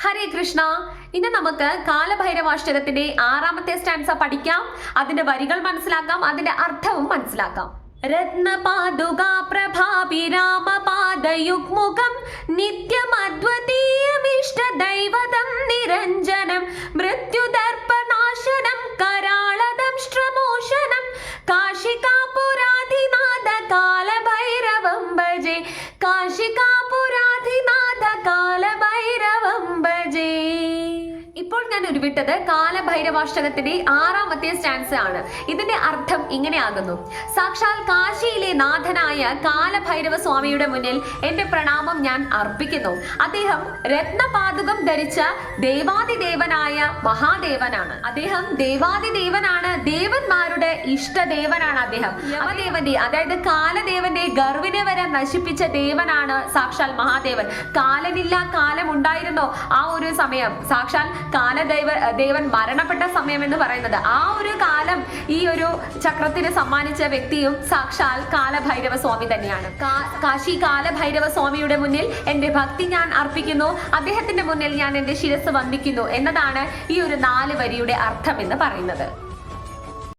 ഹരേ കൃഷ്ണ. ഇന്ന് നമുക്ക് കാലഭൈരവാഷ്ടകത്തിന്റെ 6ാമത്തെ സ്റ്റാൻസ പഠിക്കാം. അതിന്റെ വരികൾ മനസ്സിലാക്കാം, അതിന്റെ അർത്ഥവും മനസ്സിലാക്കാം. രത്നപാദുകാ പ്രഭാഭിരാമപാദയുഗ്മുഖം നിത്യമദ്വതീയമിഷ്ടദൈവതം നിരഞ്ജനം മൃത്യുദർപ്പനാശനം കരാളദംഷ്ട്രമോഷണം കാശികാപുരാധിനാഥ കാലഭൈരവം ഭജേ കാശികാപുരാധിനാഥ കാലഭൈരവം ഭജേ. ഇപ്പോൾ ഞാൻ ഉരുവിട്ടത് കാലഭൈരവാഷ്ടകത്തിന്റെ 6ാമത്തെ സ്റ്റാൻസ ആണ്. ഇതിന്റെ അർത്ഥം ഇങ്ങനെയാകുന്നു: സാക്ഷാൽ കാശിയിലെ നാഥനായ കാലഭൈരവ സ്വാമിയുടെ മുന്നിൽ എന്റെ പ്രണാമം ഞാൻ അർപ്പിക്കുന്നു. അദ്ദേഹം രത്നപാതുകം ധരിച്ച ദേവാദിദേവനായ മഹാദേവനാണ്. അദ്ദേഹം ദേവാദിദേവനാണ്, ദേവന്മാരുടെ ഇഷ്ടദേവനാണ്. അദ്ദേഹം യമദേവന്റെ, അതായത് കാലദേവന്റെ ഗർവിനെ വരെ നശിപ്പിച്ച ദേവനാണ് സാക്ഷാൽ മഹാദേവൻ. കാലനില്ല, കാലം ഉണ്ടായിരുന്നോ ആ ഒരു സമയം, സാക്ഷാൽ ദേവൻ മരണപ്പെട്ട സമയം എന്ന് പറയുന്നത്, ആ ഒരു കാലം ഈ ഒരു ചക്രത്തിന് സമ്മാനിച്ച വ്യക്തിയും സാക്ഷാൽ കാലഭൈരവ സ്വാമി തന്നെയാണ്. കാശി കാലഭൈരവ സ്വാമിയുടെ മുന്നിൽ എന്റെ ഭക്തി ഞാൻ അർപ്പിക്കുന്നു, അദ്ദേഹത്തിന്റെ മുന്നിൽ ഞാൻ എന്റെ ശിരസ് വന്ദിക്കുന്നു എന്നതാണ് ഈ ഒരു 4 വരിയുടെ അർത്ഥം എന്ന് പറയുന്നത്.